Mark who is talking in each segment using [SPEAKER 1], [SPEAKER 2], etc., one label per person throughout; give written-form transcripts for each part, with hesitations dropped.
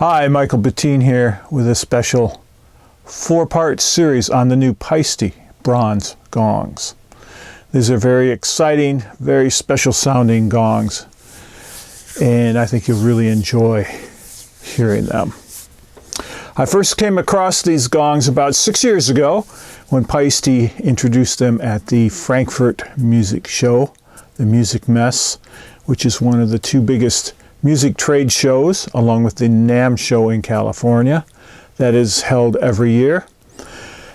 [SPEAKER 1] Hi, Michael Bettine here with a special 4-part series on the new Paiste Bronze Gongs. These are very exciting, very special sounding gongs, and I think you'll really enjoy hearing them. I first came across these gongs about 6 years ago when Paiste introduced them at the Frankfurt Music Show, the Music Mess, which is one of the two biggest music trade shows, along with the NAMM show in California, that is held every year.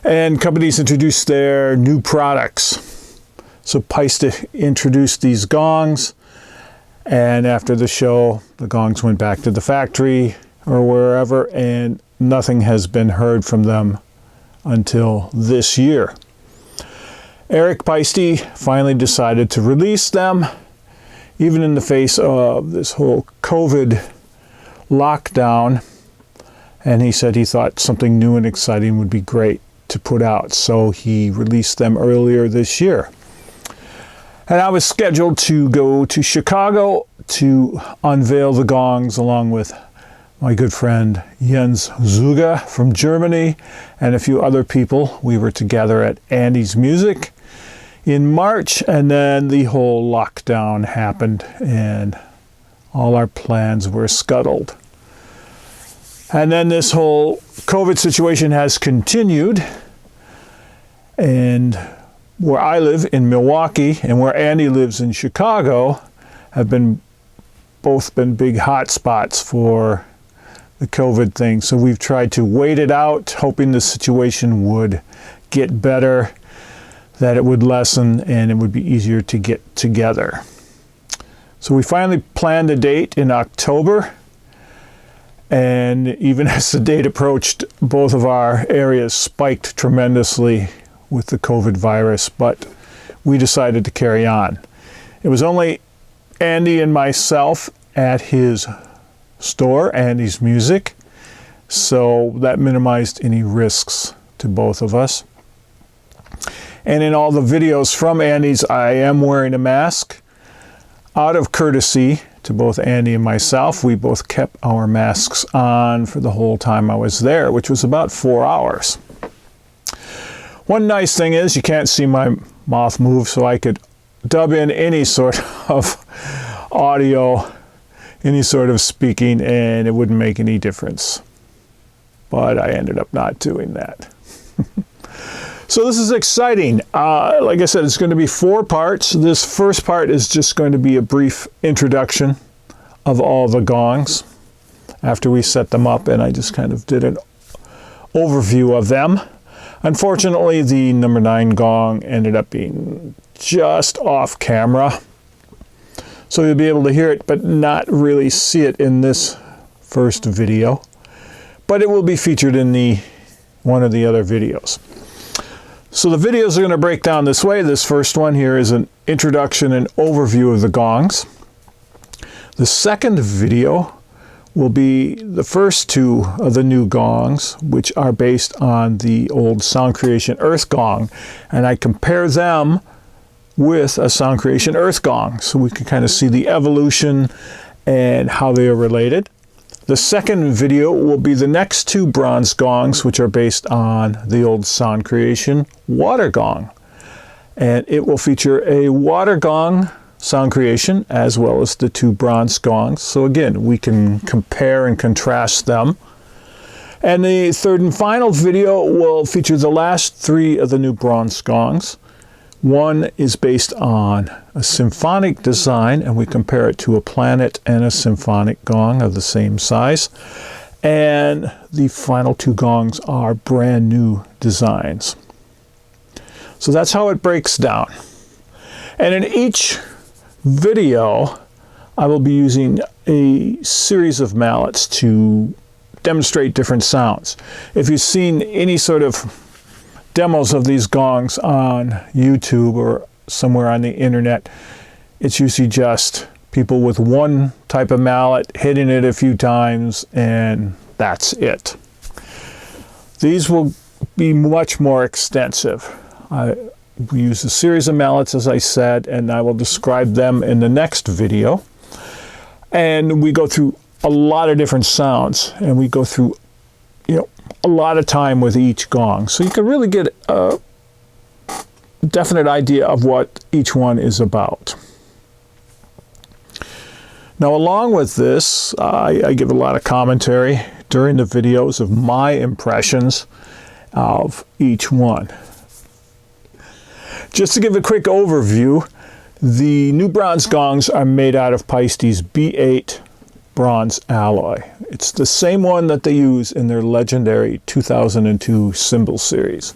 [SPEAKER 1] And companies introduce their new products. So Paiste introduced these gongs, and after the show, the gongs went back to the factory or wherever, and nothing has been heard from them until this year. Eric Paiste finally decided to release them, even in the face of this whole COVID lockdown, and he said he thought something new and exciting would be great to put out, so he released them earlier this year. And I was scheduled to go to Chicago to unveil the gongs along with my good friend Jens Zuger from Germany and a few other people. We were together at Andy's Music in March, and then the whole lockdown happened and all our plans were scuttled. And then this whole COVID situation has continued, and where I live in Milwaukee and where Andy lives in Chicago have both been big hot spots for the COVID thing. So we've tried to wait it out, hoping the situation would get better, that it would lessen, and it would be easier to get together. So we finally planned a date in October, and even as the date approached, both of our areas spiked tremendously with the COVID virus, but we decided to carry on. It was only Andy and myself at his store, Andy's Music, so that minimized any risks to both of us. And in all the videos from Andy's, I am wearing a mask. Out of courtesy to both Andy and myself, we both kept our masks on for the whole time I was there, which was about 4 hours. One nice thing is you can't see my mouth move, so I could dub in any sort of audio, any sort of speaking, and it wouldn't make any difference. But I ended up not doing that. So this is exciting. Like I said, it's going to be 4 parts. This first part is just going to be a brief introduction of all the gongs after we set them up, and I just kind of did an overview of them. Unfortunately, the number 9 gong ended up being just off camera, so you'll be able to hear it but not really see it in this first video, but it will be featured in one of the other videos. So the videos are going to break down this way. This first one here is an introduction and overview of the gongs. The second video will be the first 2 of the new gongs, which are based on the old Sound Creation Earth Gong, and I compare them with a Sound Creation Earth Gong, so we can kind of see the evolution and how they are related. The second video will be the next 2 bronze gongs, which are based on the old Sound Creation Water Gong. And it will feature a water gong sound creation as well as the 2 bronze gongs. So again, we can compare and contrast them. And the third and final video will feature the last 3 of the new bronze gongs. One is based on a symphonic design, and we compare it to a planet and a symphonic gong of the same size. And the final 2 gongs are brand new designs. So that's how it breaks down. And in each video, I will be using a series of mallets to demonstrate different sounds. If you've seen any sort of demos of these gongs on YouTube or somewhere on the internet, it's usually just people with one type of mallet hitting it a few times, and that's it. These will be much more extensive. We use a series of mallets, as I said, and I will describe them in the next video. And we go through a lot of different sounds, and we go through, you know, a lot of time with each gong. So you can really get a definite idea of what each one is about. Now, along with this, I give a lot of commentary during the videos of my impressions of each one. Just to give a quick overview, the new bronze gongs are made out of Paiste's B8 bronze alloy. It's the same one that they use in their legendary 2002 cymbal series.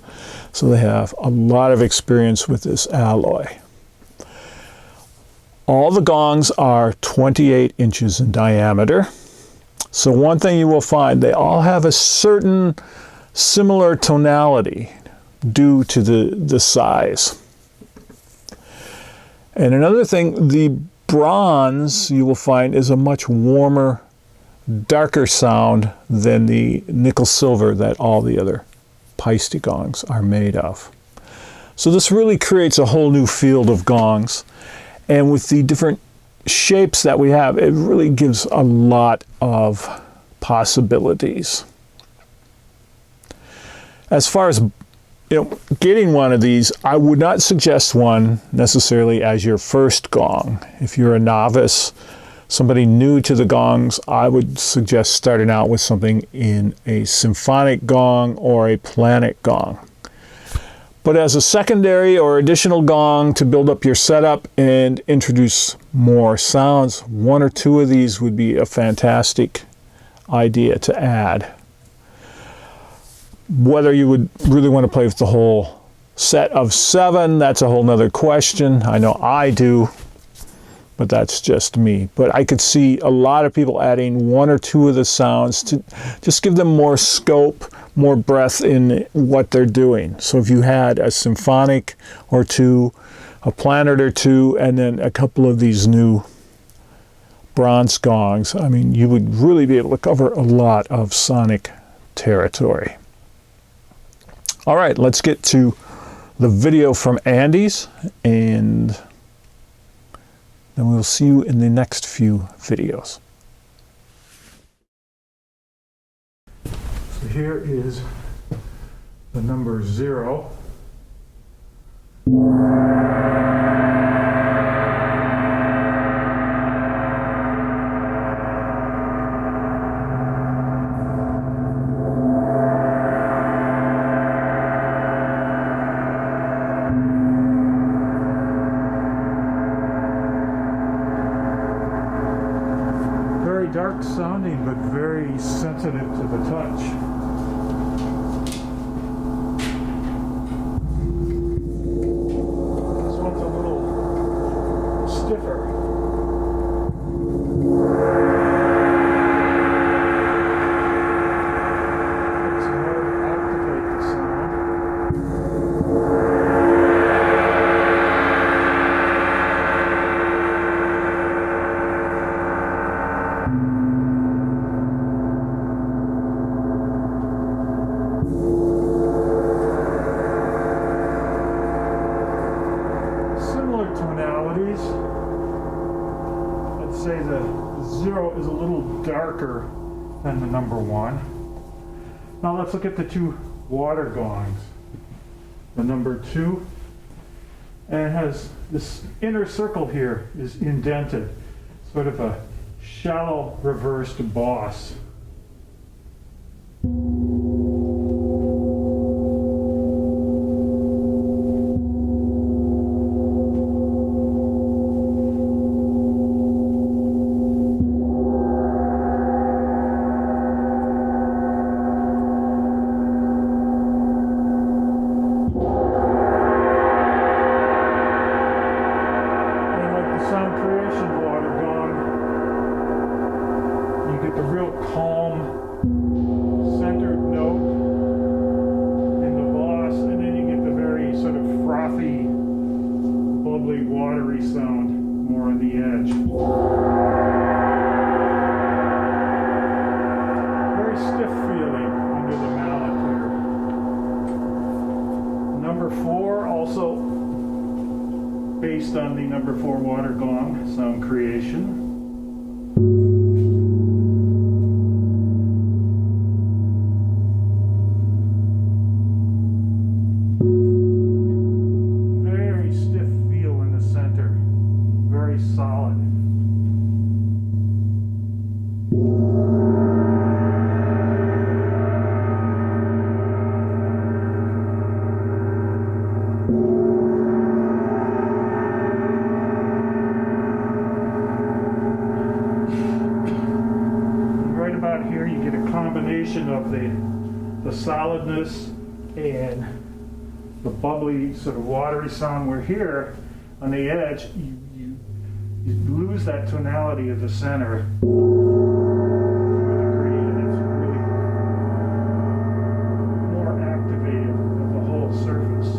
[SPEAKER 1] So they have a lot of experience with this alloy. All the gongs are 28 inches in diameter. So one thing you will find, they all have a certain similar tonality due to the size. And another thing, the bronze you will find is a much warmer, darker sound than the nickel silver that all the other Paiste gongs are made of. So this really creates a whole new field of gongs. And with the different shapes that we have, it really gives a lot of possibilities. As far as getting one of these, I would not suggest one necessarily as your first gong. If you're a novice, somebody new to the gongs, I would suggest starting out with something in a symphonic gong or a planet gong. But as a secondary or additional gong to build up your setup and introduce more sounds, one or two of these would be a fantastic idea to add. Whether you would really want to play with the whole set of 7, that's a whole nother question. I know I do, but that's just me. But I could see a lot of people adding 1 or 2 of the sounds to just give them more scope, more breadth in what they're doing. So if you had a symphonic or 2, a planet or 2, and then a couple of these new bronze gongs, I mean, you would really be able to cover a lot of sonic territory. All right, let's get to the video from Andy's, and then we'll see you in the next few videos. So here is the number 0. Dark sounding, but very sensitive to the touch. This one's a little stiffer. It's hard to activate the sound. Tonalities. I'd say the 0 is a little darker than the number 1. Now let's look at the 2 water gongs. The number 2, and it has this inner circle here is indented, sort of a shallow reversed boss. Creation Water Gong, you get the real calm, centered note in the boss, and then you get the very sort of frothy, bubbly, watery sound more on the edge. Very stiff feeling under the mallet here. Number 4 also based on the number 4 water gong, Sound Creation. combination of the solidness and the bubbly sort of watery sound, where here on the edge you lose that tonality of the center to a degree, and it's really more activated of the whole surface.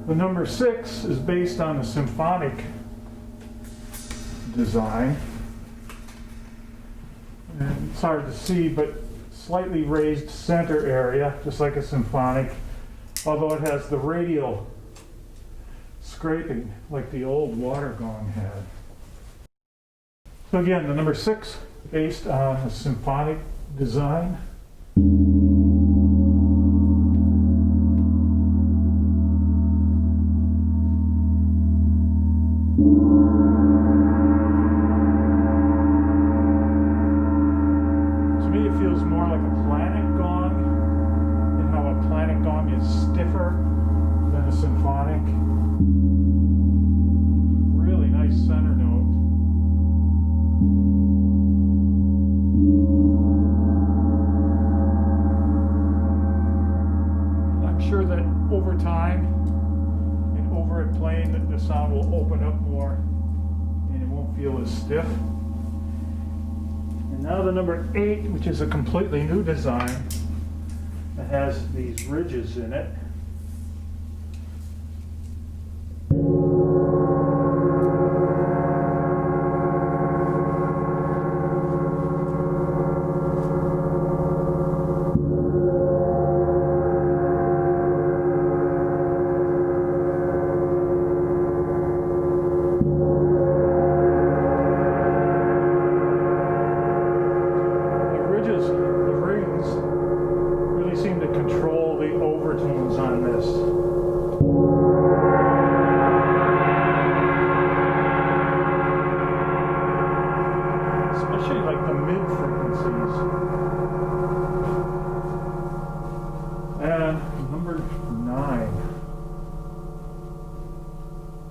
[SPEAKER 1] The number 6 is based on a symphonic design. And it's hard to see, but slightly raised center area, just like a symphonic, although it has the radial scraping like the old water gong had. So again, the number 6, based on a symphonic design. Over time and over it playing, the sound will open up more and it won't feel as stiff. And now the number 8, which is a completely new design that has these ridges in it.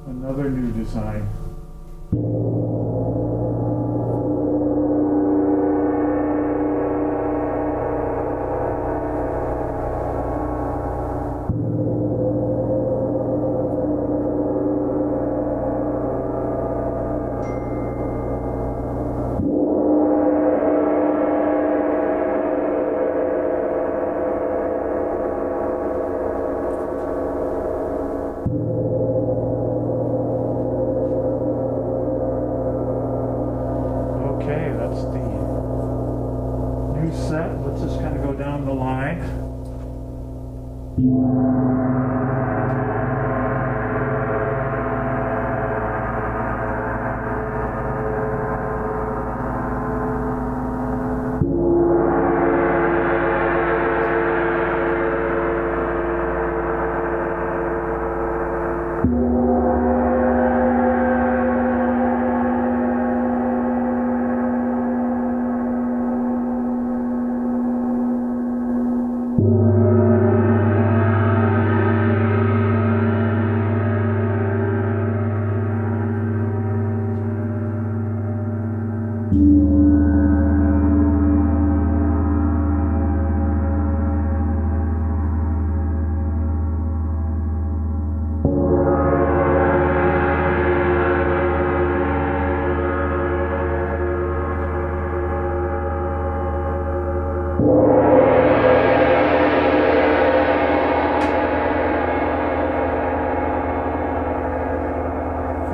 [SPEAKER 1] Another new design. Set. Let's just kind of go down the line.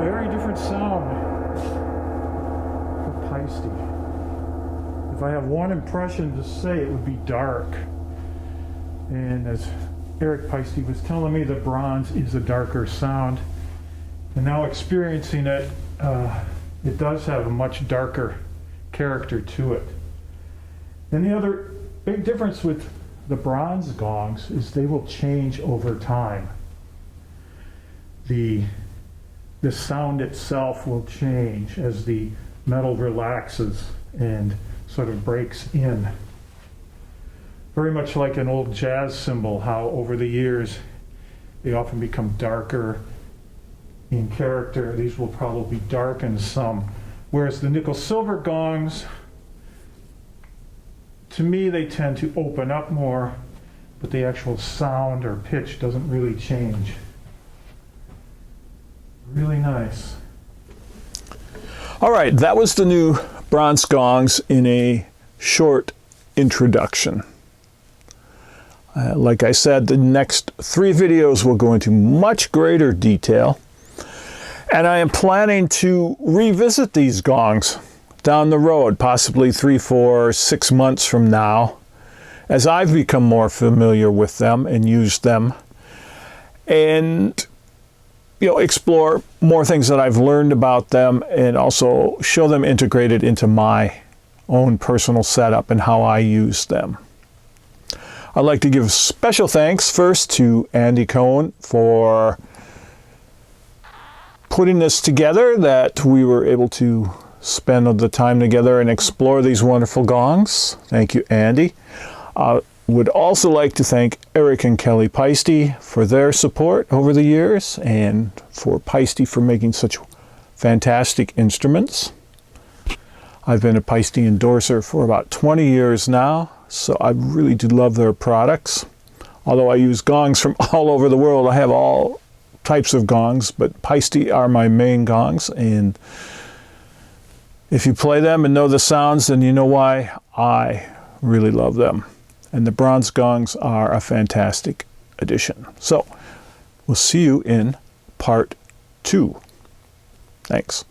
[SPEAKER 1] Very different sound for Paiste. If I have one impression to say, it would be dark. And as Eric Paiste was telling me, the bronze is a darker sound. And now experiencing it, it does have a much darker character to it. And the other big difference with the bronze gongs is they will change over time. The sound itself will change as the metal relaxes and sort of breaks in. very much like an old jazz cymbal, how over the years they often become darker in character. These will probably darken some. Whereas the nickel silver gongs, to me, they tend to open up more, but the actual sound or pitch doesn't really change. Really nice. All right, that was the new bronze gongs in a short introduction. Like I said, the next 3 videos will go into much greater detail. And I am planning to revisit these gongs down the road, possibly 3, 4, 6 months from now, as I've become more familiar with them and used them, and explore more things that I've learned about them, and also show them integrated into my own personal setup and how I use them. I'd like to give special thanks first to Andy Cohen for putting this together, that we were able to spend the time together and explore these wonderful gongs. Thank you, Andy. I would also like to thank Eric and Kelly Paiste for their support over the years, and for Paiste for making such fantastic instruments. I've been a Paiste endorser for about 20 years now, so I really do love their products. Although I use gongs from all over the world, I have all types of gongs, but Paiste are my main gongs, and if you play them and know the sounds, then you know why I really love them. And the bronze gongs are a fantastic addition. So we'll see you in part 2. Thanks.